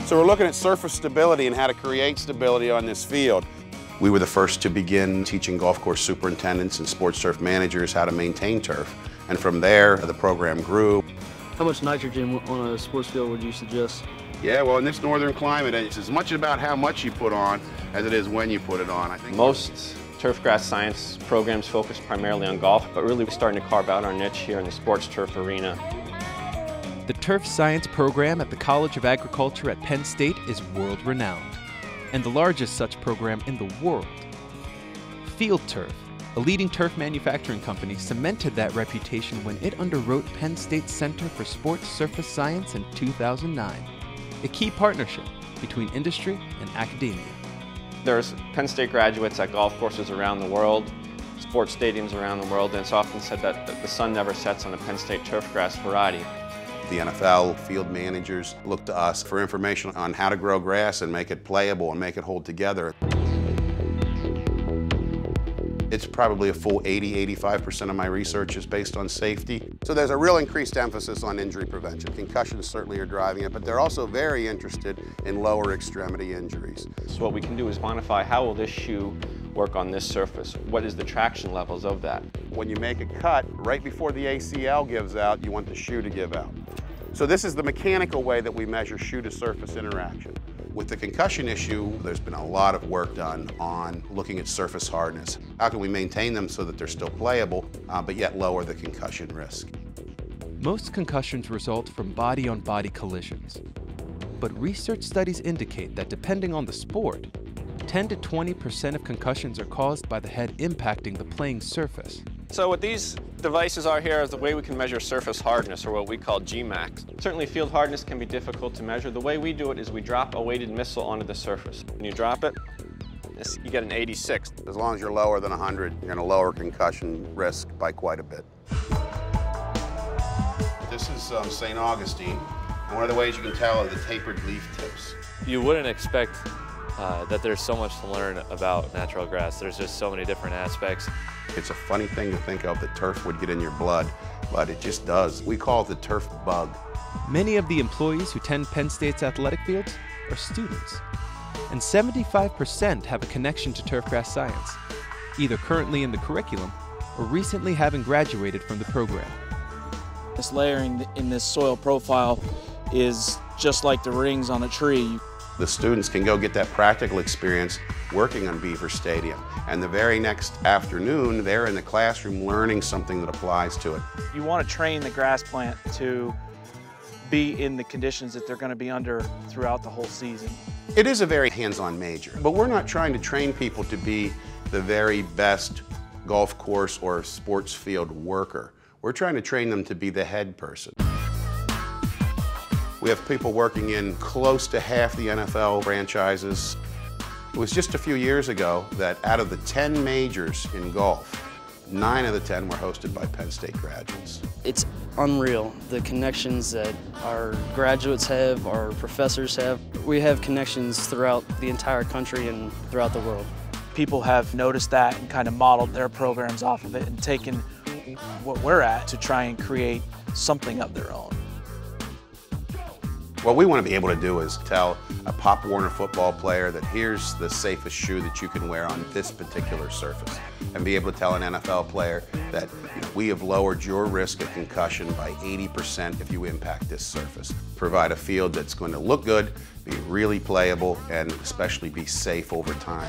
So we're looking at surface stability and how to create stability on this field. We were the first to begin teaching golf course superintendents and sports turf managers how to maintain turf. And from there, the program grew. How much nitrogen on a sports field would you suggest? Yeah, well, in this northern climate, it's as much about how much you put on as it is when you put it on. I think most turf grass science programs focus primarily on golf, but really we're starting to carve out our niche here in the sports turf arena. The turf science program at the College of Agriculture at Penn State is world-renowned, and the largest such program in the world. Field Turf, a leading turf manufacturing company, cemented that reputation when it underwrote Penn State's Center for Sports Surface Science in 2009, a key partnership between industry and academia. There's Penn State graduates at golf courses around the world, sports stadiums around the world, and it's often said that the sun never sets on a Penn State turf grass variety. the NFL field managers look to us for information on how to grow grass and make it playable and make it hold together. It's probably a full 80–85% of my research is based on safety. So there's a real increased emphasis on injury prevention. Concussions certainly are driving it, but they're also very interested in lower extremity injuries. So what we can do is quantify how will this shoe work on this surface? What is the traction levels of that? When you make a cut, right before the ACL gives out, you want the shoe to give out. So this is the mechanical way that we measure shoe-to-surface interaction. With the concussion issue, there's been a lot of work done on looking at surface hardness. How can we maintain them so that they're still playable, but yet lower the concussion risk? Most concussions result from body-on-body collisions. But research studies indicate that depending on the sport, 10 to 20% of concussions are caused by the head impacting the playing surface. So what these devices are here is the way we can measure surface hardness, or what we call Gmax. Certainly field hardness can be difficult to measure. The way we do it is we drop a weighted missile onto the surface. When you drop it, you get an 86. As long as you're lower than 100, you're going to lower concussion risk by quite a bit. This is St. Augustine, and one of the ways you can tell are the tapered leaf tips. You wouldn't expect that there's so much to learn about natural grass. There's just so many different aspects. It's a funny thing to think of that turf would get in your blood, but it just does. We call it the turf bug. Many of the employees who attend Penn State's athletic fields are students, and 75% have a connection to turfgrass science, either currently in the curriculum or recently having graduated from the program. This layering in this soil profile is just like the rings on a tree. The students can go get that practical experience working on Beaver Stadium, and the very next afternoon they're in the classroom learning something that applies to it. You want to train the grass plant to be in the conditions that they're going to be under throughout the whole season. It is a very hands-on major, but we're not trying to train people to be the very best golf course or sports field worker. We're trying to train them to be the head person. We have people working in close to half the NFL franchises. It was just a few years ago that out of the 10 majors in golf, 9 of the 10 were hosted by Penn State graduates. It's unreal, the connections that our graduates have, our professors have. We have connections throughout the entire country and throughout the world. People have noticed that and kind of modeled their programs off of it and taken what we're at to try and create something of their own. What we want to be able to do is tell a Pop Warner football player that here's the safest shoe that you can wear on this particular surface, and be able to tell an NFL player that we have lowered your risk of concussion by 80% if you impact this surface. Provide a field that's going to look good, be really playable, and especially be safe over time.